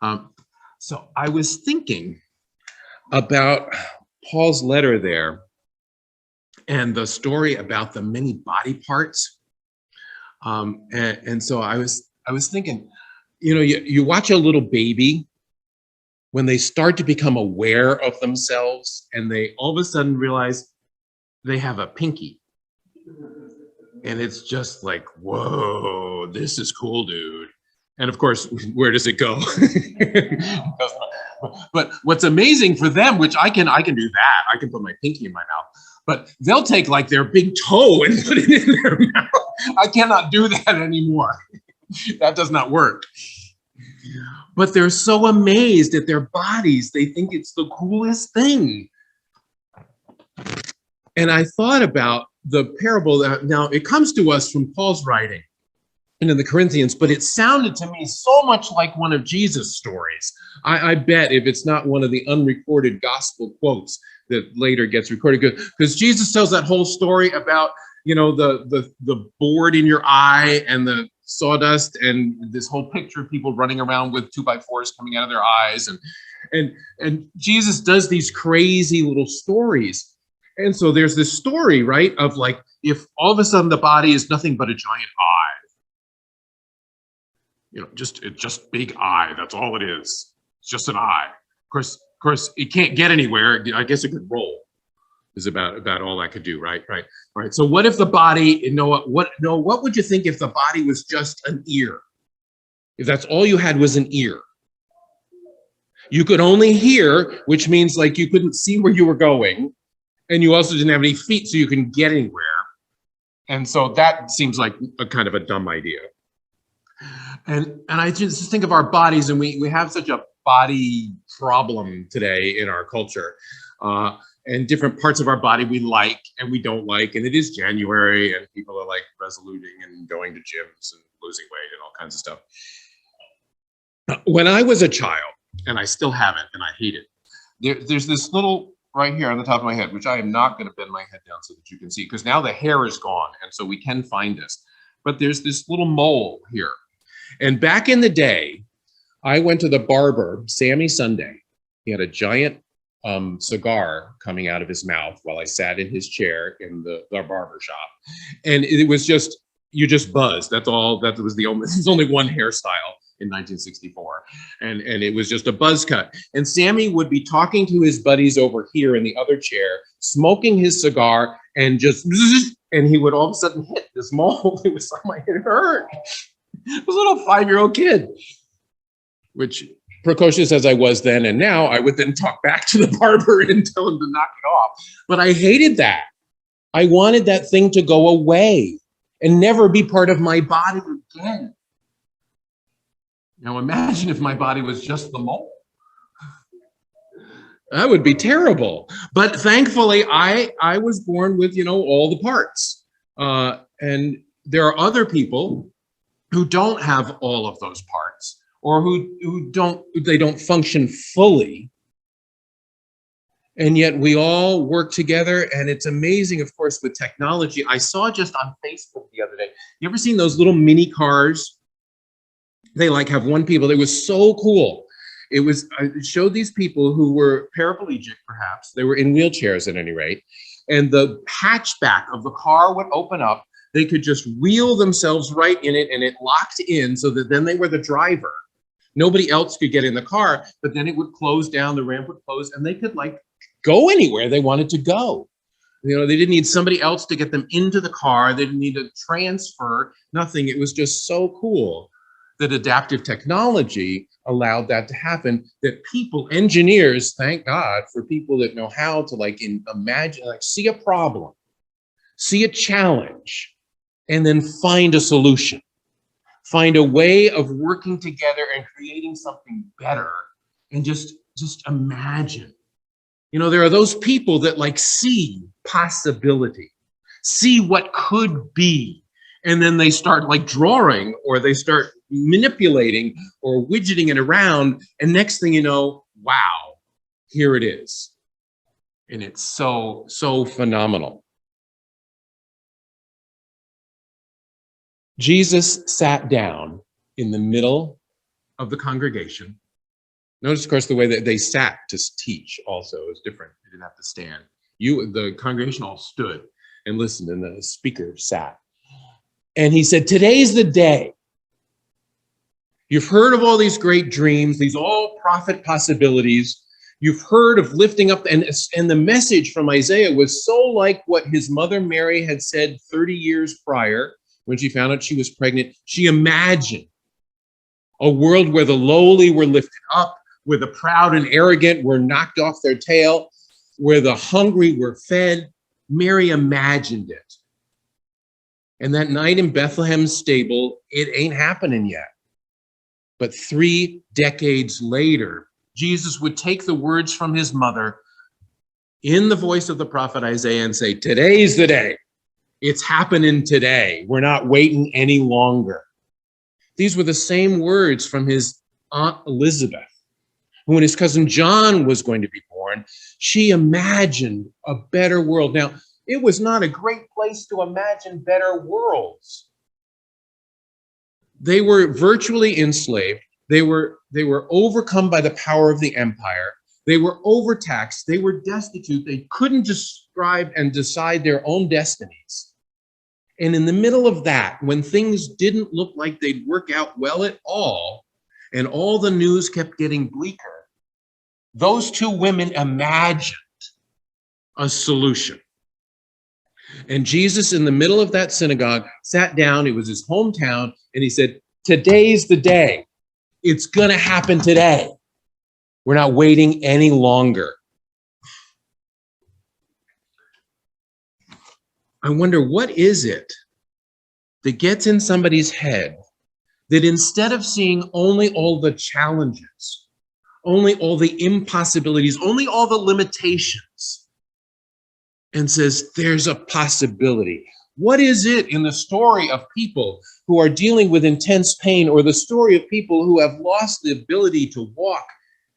Um, so I was thinking about Paul's letter there and the story about the many body parts. And so I was thinking, you watch a little baby when they start to become aware of themselves and they all of a sudden realize they have a pinky. And it's just like, whoa, this is cool, dude. And of course, where does it go? But what's amazing for them, which I can do that. I can put my pinky in my mouth, but they'll take like their big toe and put it in their mouth. I cannot do that anymore. That does not work. But they're so amazed at their bodies. They think it's the coolest thing. And I thought about the parable that now it comes to us from Paul's writing and in the Corinthians, but it sounded to me so much like one of Jesus' stories. I bet if it's not one of the unrecorded gospel quotes that later gets recorded, because Jesus tells that whole story about, the board in your eye and the sawdust and this whole picture of people running around with 2x4s coming out of their eyes. And Jesus does these crazy little stories. And so there's this story, right, of like, if all of a sudden the body is nothing but a giant eye, just big eye. That's all it is. It's just an eye. Of course, it can't get anywhere. I guess it could roll. Is about all I could do, right? So what if the body? What would you think if the body was just an ear? If that's all you had was an ear, you could only hear, which means like you couldn't see where you were going, and you also didn't have any feet, so you couldn't get anywhere. And so that seems like a kind of a dumb idea. And I just think of our bodies, and we have such a body problem today in our culture. And different parts of our body we like and we don't like. And it is January, and people are like resoluting and going to gyms and losing weight and all kinds of stuff. When I was a child, and I still have it, and I hate it, there's this little right here on the top of my head, which I am not going to bend my head down so that you can see, because now the hair is gone, and so we can find this. But there's this little mole here. And back in the day, I went to the barber, Sammy Sunday. He had a giant cigar coming out of his mouth while I sat in his chair in the barber shop. And it was just, you just buzzed. That's all. That was the only, there's only one hairstyle in 1964. And it was just a buzz cut. And Sammy would be talking to his buddies over here in the other chair, smoking his cigar, and just, and he would all of a sudden hit this mole. It was like, it hurt. I was a little 5-year-old kid, which, precocious as I was then and now, I would then talk back to the barber and tell him to knock it off. But I hated that. I wanted that thing to go away and never be part of my body again. Now imagine if my body was just the mole. That would be terrible. But thankfully, I was born with, all the parts. And there are other people who don't have all of those parts, or who don't function fully. And yet we all work together, and it's amazing, of course, with technology. I saw just on Facebook the other day, you ever seen those little mini cars? They like have one people. It was so cool. I showed these people who were paraplegic, perhaps. They were in wheelchairs at any rate. And the hatchback of the car would open up. They could just wheel themselves right in it, and it locked in so that then they were the driver. Nobody else could get in the car, but then it would close down, the ramp would close, and they could like go anywhere they wanted to go. They didn't need somebody else to get them into the car. They didn't need a transfer, nothing. It was just so cool that adaptive technology allowed that to happen, that people, engineers, thank God for people that know how to imagine, see a problem, see a challenge, and then find a solution. Find a way of working together and creating something better, and just imagine. There are those people that see possibility, see what could be, and then they start drawing, or they start manipulating or widgeting it around, and next thing you know, wow, here it is. And it's so phenomenal. Jesus sat down in the middle of the congregation Notice, of course, the way that they sat to teach also is different. They didn't have to stand. The congregation all stood and listened, and the speaker sat. And he said, today's the day. You've heard of all these great dreams, these all prophet possibilities. You've heard of lifting up, and the message from Isaiah was so like what his mother Mary had said 30 years prior when she found out she was pregnant. She imagined a world where the lowly were lifted up, where the proud and arrogant were knocked off their tail, where the hungry were fed. Mary imagined it. And that night in Bethlehem's stable, it ain't happening yet. But 3 decades later, Jesus would take the words from his mother in the voice of the prophet Isaiah and say, today's the day. It's happening today. We're not waiting any longer. These were the same words from his Aunt Elizabeth. When his cousin John was going to be born, she imagined a better world. Now, it was not a great place to imagine better worlds. They were virtually enslaved. They were overcome by the power of the empire. They were overtaxed. They were destitute. They couldn't describe and decide their own destinies. And in the middle of that, when things didn't look like they'd work out well at all, and all the news kept getting bleaker, those 2 women imagined a solution. And Jesus, in the middle of that synagogue, sat down. It was his hometown, and he said, today's the day. It's going to happen today. We're not waiting any longer. I wonder, what is it that gets in somebody's head that instead of seeing only all the challenges, only all the impossibilities, only all the limitations, and says, there's a possibility? What is it in the story of people who are dealing with intense pain, or the story of people who have lost the ability to walk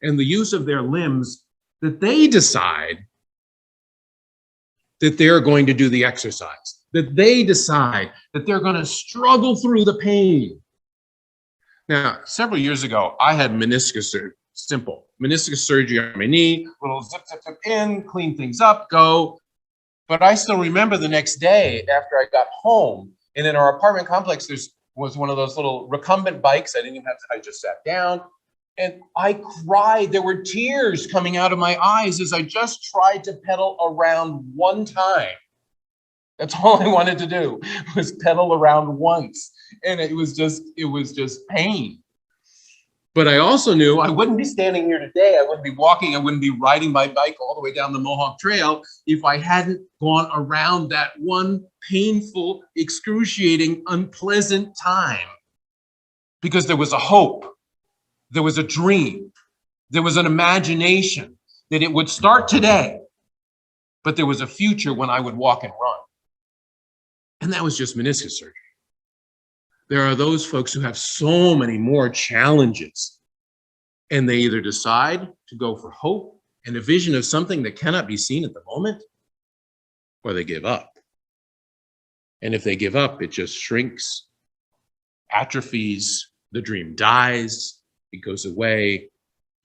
and the use of their limbs, that they decide that they're going to do the exercise, that they decide that they're going to struggle through the pain? Now, several years ago, I had meniscus surgery. Simple meniscus surgery on my knee, little zip, zip, zip in, clean things up, go. But I still remember the next day after I got home, and in our apartment complex, was one of those little recumbent bikes. I didn't even have to, I just sat down and I cried. There were tears coming out of my eyes as I just tried to pedal around one time. That's all I wanted to do, was pedal around once. And it was just pain. But I also knew I wouldn't be standing here today. I wouldn't be walking. I wouldn't be riding my bike all the way down the Mohawk Trail if I hadn't gone around that one painful, excruciating, unpleasant time. Because there was a hope. There was a dream. There was an imagination that it would start today, but there was a future when I would walk and run. And that was just meniscus surgery. There are those folks who have so many more challenges, and they either decide to go for hope and a vision of something that cannot be seen at the moment, or they give up. And if they give up, it just shrinks, atrophies, the dream dies, it goes away,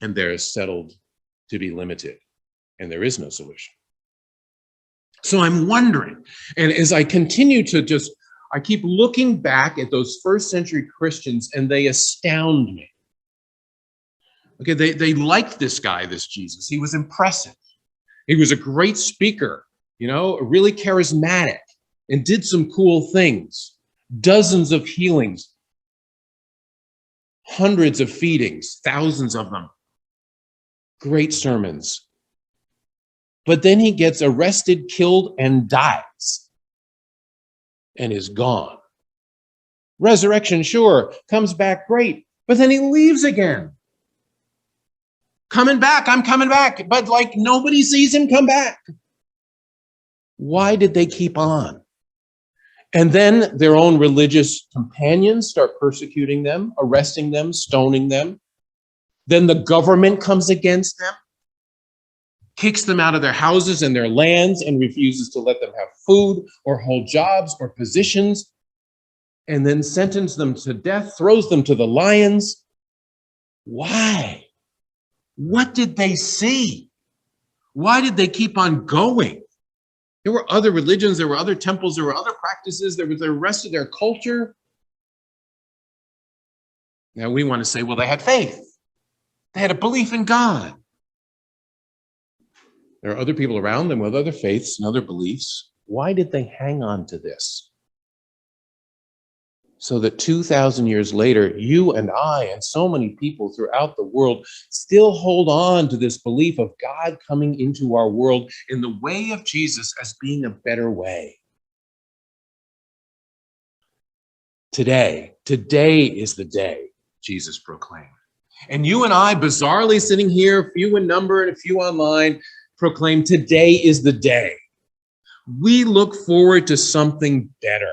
and they're settled to be limited, and there is no solution. So I'm wondering, and as I continue to I keep looking back at those first century Christians, and they astound me. Okay, they liked this guy, this Jesus. He was impressive. He was a great speaker, really charismatic, and did some cool things. Dozens of healings, hundreds of feedings, thousands of them. Great sermons. But then he gets arrested, killed, and dies. And is gone. Resurrection, sure, comes back, great, but then he leaves again. Coming back, I'm coming back, but like nobody sees him come back. Why did they keep on? And then their own religious companions start persecuting them, arresting them, stoning them. Then the government comes against them, kicks them out of their houses and their lands, and refuses to let them have food or hold jobs or positions, and then sentences them to death, throws them to the lions. Why? What did they see? Why did they keep on going? There were other religions, there were other temples, there were other practices, there was the rest of their culture. Now we want to say, well, they had faith. They had a belief in God. There are other people around them with other faiths and other beliefs. Why did they hang on to this? So that 2,000 years later, you and I and so many people throughout the world still hold on to this belief of God coming into our world in the way of Jesus as being a better way. Today is the day, Jesus proclaimed. And you and I, bizarrely sitting here, few in number and a few online, proclaim today is the day. We look forward to something better.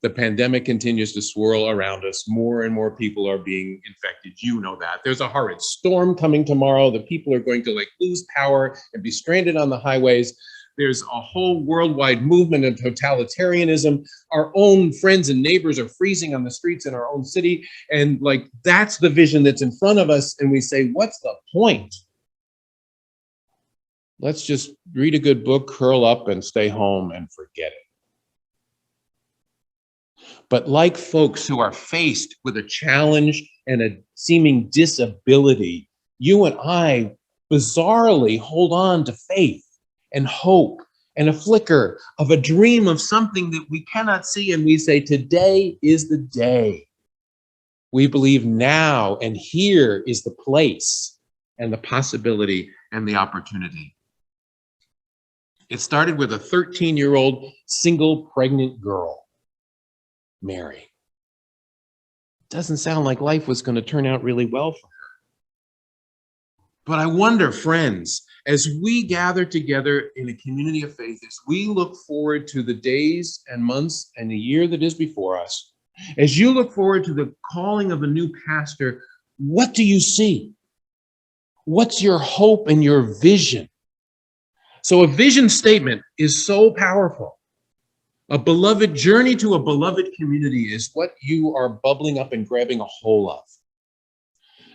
The pandemic continues to swirl around us. More and more people are being infected. You know that. There's a horrid storm coming tomorrow. The people are going to lose power and be stranded on the highways. There's a whole worldwide movement of totalitarianism. Our own friends and neighbors are freezing on the streets in our own city. And that's the vision that's in front of us. And we say, what's the point? Let's just read a good book, curl up and stay home and forget it. But like folks who are faced with a challenge and a seeming disability, you and I bizarrely hold on to faith and hope and a flicker of a dream of something that we cannot see. And we say, today is the day. We believe now and here is the place and the possibility and the opportunity. It started with a 13-year-old single pregnant girl, Mary. Doesn't sound like life was going to turn out really well for her. But I wonder, friends, as we gather together in a community of faith, as we look forward to the days and months and the year that is before us, as you look forward to the calling of a new pastor, what do you see? What's your hope and your vision? So a vision statement is so powerful. A beloved journey to a beloved community is what you are bubbling up and grabbing a hold of.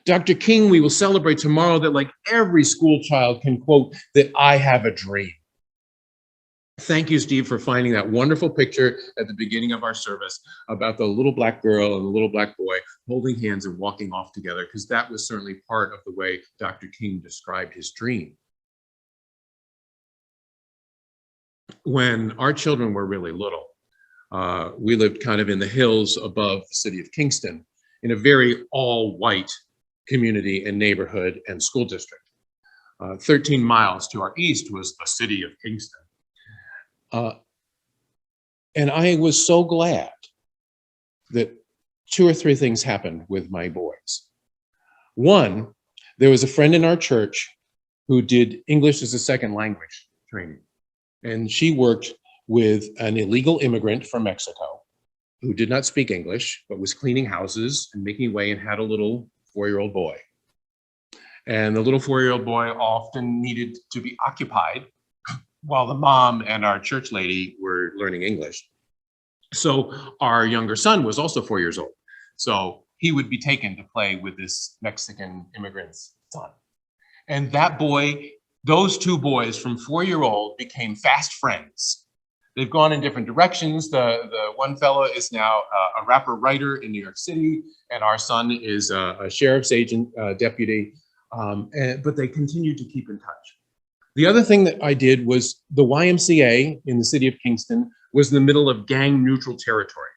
Dr. King, we will celebrate tomorrow that every school child can quote that I have a dream. Thank you, Steve, for finding that wonderful picture at the beginning of our service about the little black girl and the little black boy holding hands and walking off together, because that was certainly part of the way Dr. King described his dream. When our children were really little, we lived kind of in the hills above the city of Kingston in a very all-white community and neighborhood and school district. 13 miles to our east was the city of Kingston. And I was so glad that 2 or 3 things happened with my boys. One, there was a friend in our church who did English as a second language training. And she worked with an illegal immigrant from Mexico who did not speak English, but was cleaning houses and making way and had a little 4-year-old boy. And the little 4-year-old boy often needed to be occupied while the mom and our church lady were learning English. So our younger son was also 4 years old. So he would be taken to play with this Mexican immigrant's son. And that boy, those 2 boys from 4-year-old became fast friends. They've gone in different directions. The one fellow is now a rapper writer in New York City, and our son is a sheriff's agent, deputy, but they continue to keep in touch. The other thing that I did was the YMCA in the city of Kingston was in the middle of gang neutral territory.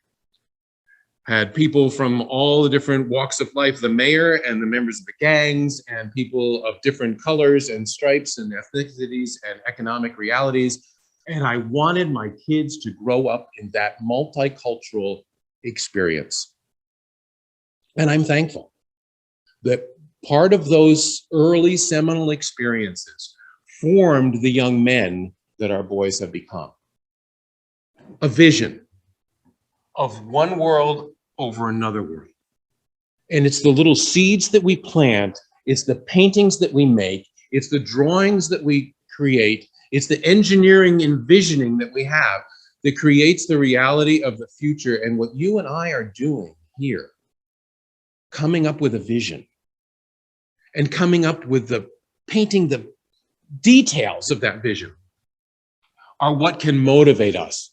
Had people from all the different walks of life, the mayor and the members of the gangs, and people of different colors and stripes and ethnicities and economic realities. And I wanted my kids to grow up in that multicultural experience. And I'm thankful that part of those early seminal experiences formed the young men that our boys have become. A vision of one world over another world. And it's the little seeds that we plant, it's the paintings that we make, it's the drawings that we create, it's the engineering and visioning that we have that creates the reality of the future. And what you and I are doing here coming up with a vision and coming up with painting the details of that vision are what can motivate us.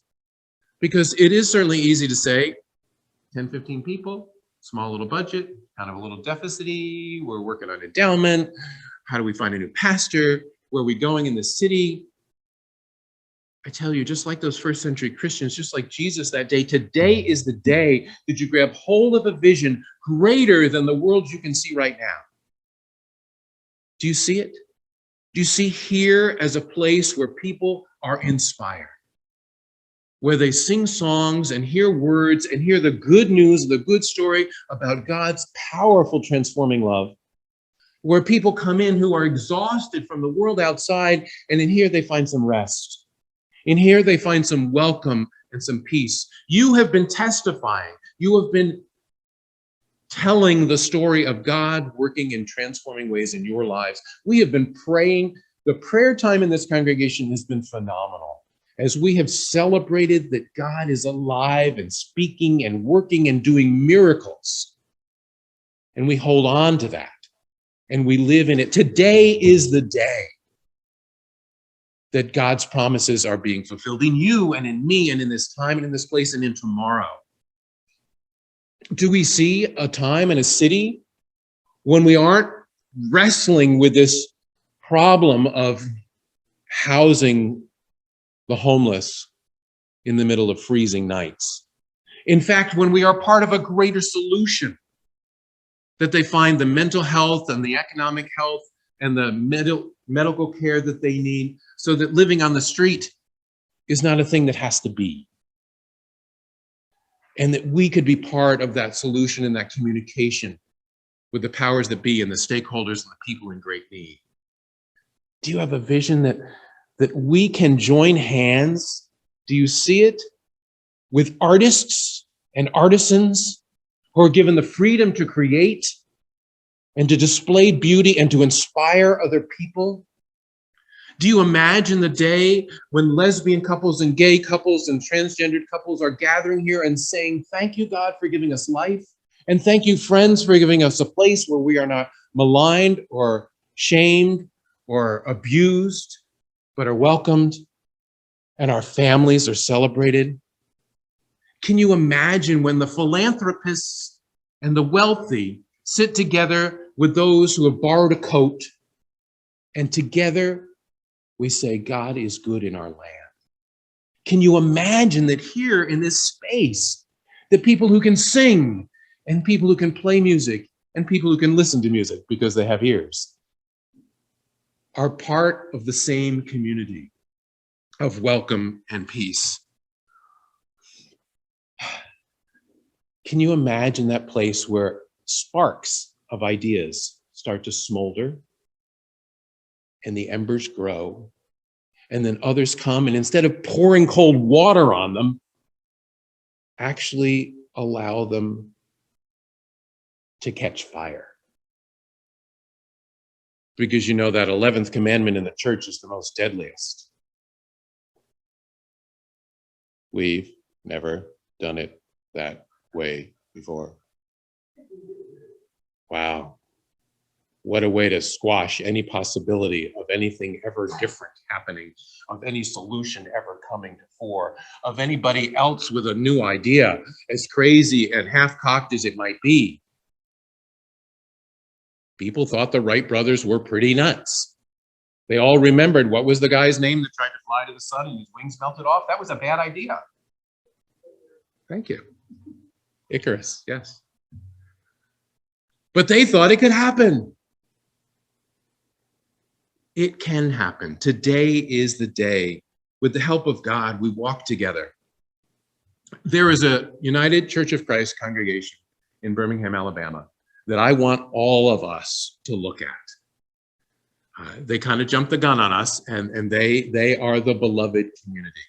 Because it is certainly easy to say, 10, 15 people, small little budget, kind of a little deficit-y, we're working on endowment, how do we find a new pastor, where are we going in the city? I tell you, just like those first century Christians, just like Jesus that day, today is the day that you grab hold of a vision greater than the world you can see right now. Do you see it? Do you see here as a place where people are inspired? Where they sing songs and hear words and hear the good news, the good story about God's powerful transforming love. Where people come in who are exhausted from the world outside, and in here they find some rest. In here they find some welcome and some peace. You have been testifying. You have been telling the story of God working in transforming ways in your lives. We have been praying. The prayer time in this congregation has been phenomenal, as we have celebrated that God is alive and speaking and working and doing miracles. And we hold on to that and we live in it. Today is the day that God's promises are being fulfilled in you and in me and in this time and in this place and in tomorrow. Do we see a time in a city when we aren't wrestling with this problem of housing the homeless in the middle of freezing nights? In fact, when we are part of a greater solution, that they find the mental health and the economic health and the medical care that they need, so that living on the street is not a thing that has to be. And that we could be part of that solution and that communication with the powers that be and the stakeholders and the people in great need. Do you have a vision that we can join hands? Do you see it? With artists and artisans who are given the freedom to create and to display beauty and to inspire other people? Do you imagine the day when lesbian couples and gay couples and transgendered couples are gathering here and saying, thank you, God, for giving us life. And thank you, friends, for giving us a place where we are not maligned or shamed or abused, but are welcomed, and our families are celebrated? Can you imagine when the philanthropists and the wealthy sit together with those who have borrowed a coat, and together we say, God is good in our land? Can you imagine that here in this space, the people who can sing and people who can play music and people who can listen to music because they have ears are part of the same community of welcome and peace? Can you imagine that place where sparks of ideas start to smolder and the embers grow, and then others come and instead of pouring cold water on them, actually allow them to catch fire? Because you know that 11th commandment in the church is the most deadliest. We've never done it that way before. Wow. What a way to squash any possibility of anything ever different happening, of any solution ever coming to fore, of anybody else with a new idea, as crazy and half-cocked as it might be. People thought the Wright brothers were pretty nuts. They all remembered, what was the guy's name that tried to fly to the sun and his wings melted off? That was a bad idea. Thank you. Icarus, yes. But they thought it could happen. It can happen. Today is the day. With the help of God, we walk together. There is a United Church of Christ congregation in Birmingham, Alabama, that I want all of us to look at. They kind of jumped the gun on us, and they are the beloved community.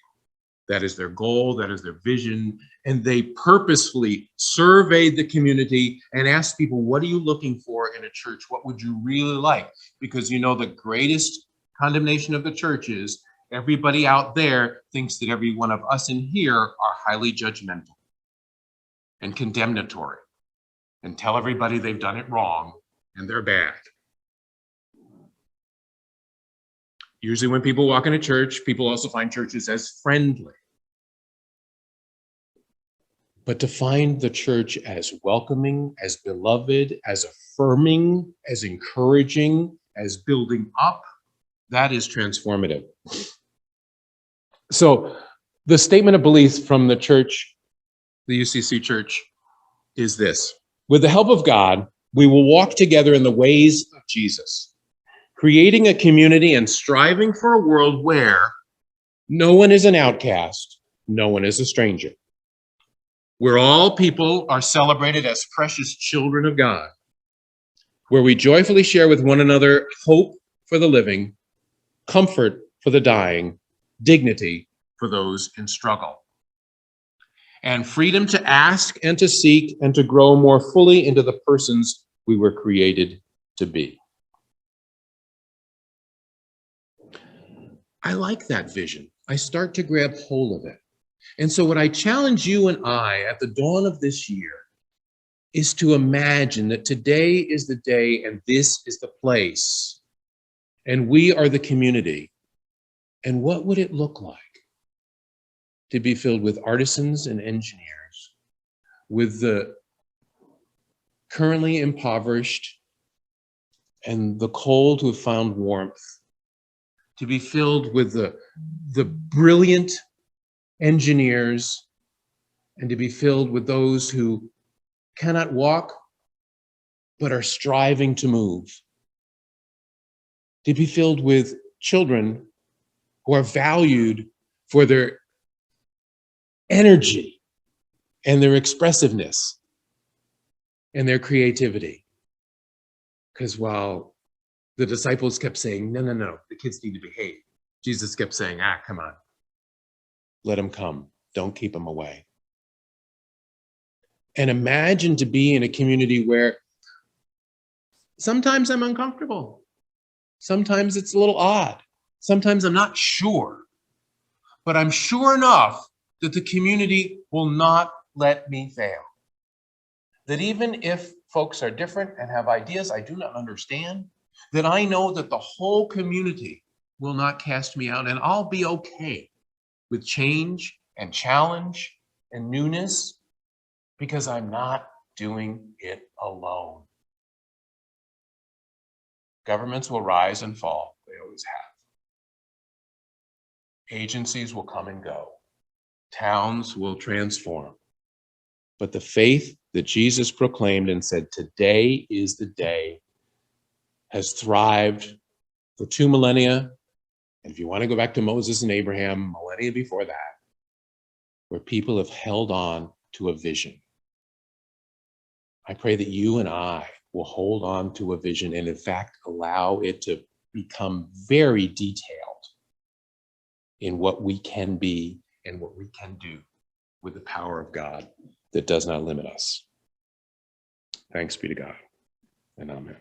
That is their goal, that is their vision, and they purposefully surveyed the community and asked people, what are you looking for in a church? What would you really like? Because you know the greatest condemnation of the church is everybody out there thinks that every one of us in here are highly judgmental and condemnatory. and tell everybody they've done it wrong and they're bad. Usually when people walk into church, people also find churches as friendly. But to find the church as welcoming, as beloved, as affirming, as encouraging, as building up, that is transformative. So the statement of belief from the church, the UCC church, is this: with the help of God, we will walk together in the ways of Jesus, creating a community and striving for a world where no one is an outcast, no one is a stranger, where all people are celebrated as precious children of God, where we joyfully share with one another hope for the living, comfort for the dying, dignity for those in struggle, and freedom to ask and to seek and to grow more fully into the persons we were created to be. I like that vision. I start to grab hold of it. And so what I challenge you and I at the dawn of this year is to imagine that today is the day and this is the place and we are the community. And what would it look like to be filled with artisans and engineers, with the currently impoverished and the cold who have found warmth, to be filled with the brilliant engineers, and to be filled with those who cannot walk but are striving to move, to be filled with children who are valued for their energy and their expressiveness and their creativity. Because while the disciples kept saying, no, the kids need to behave, Jesus kept saying, come on, let them come, don't keep them away. And imagine to be in a community where sometimes I'm uncomfortable, sometimes it's a little odd, sometimes I'm not sure, but I'm sure enough that the community will not let me fail. That even if folks are different and have ideas I do not understand, that I know that the whole community will not cast me out, and I'll be okay with change and challenge and newness because I'm not doing it alone. Governments will rise and fall. They always have. Agencies will come and go. Towns will transform. But the faith that Jesus proclaimed and said, today is the day, has thrived for 2 millennia. And if you want to go back to Moses and Abraham, millennia before that, where people have held on to a vision. I pray that you and I will hold on to a vision and in fact allow it to become very detailed in what we can be and what we can do with the power of God that does not limit us. Thanks be to God, and amen.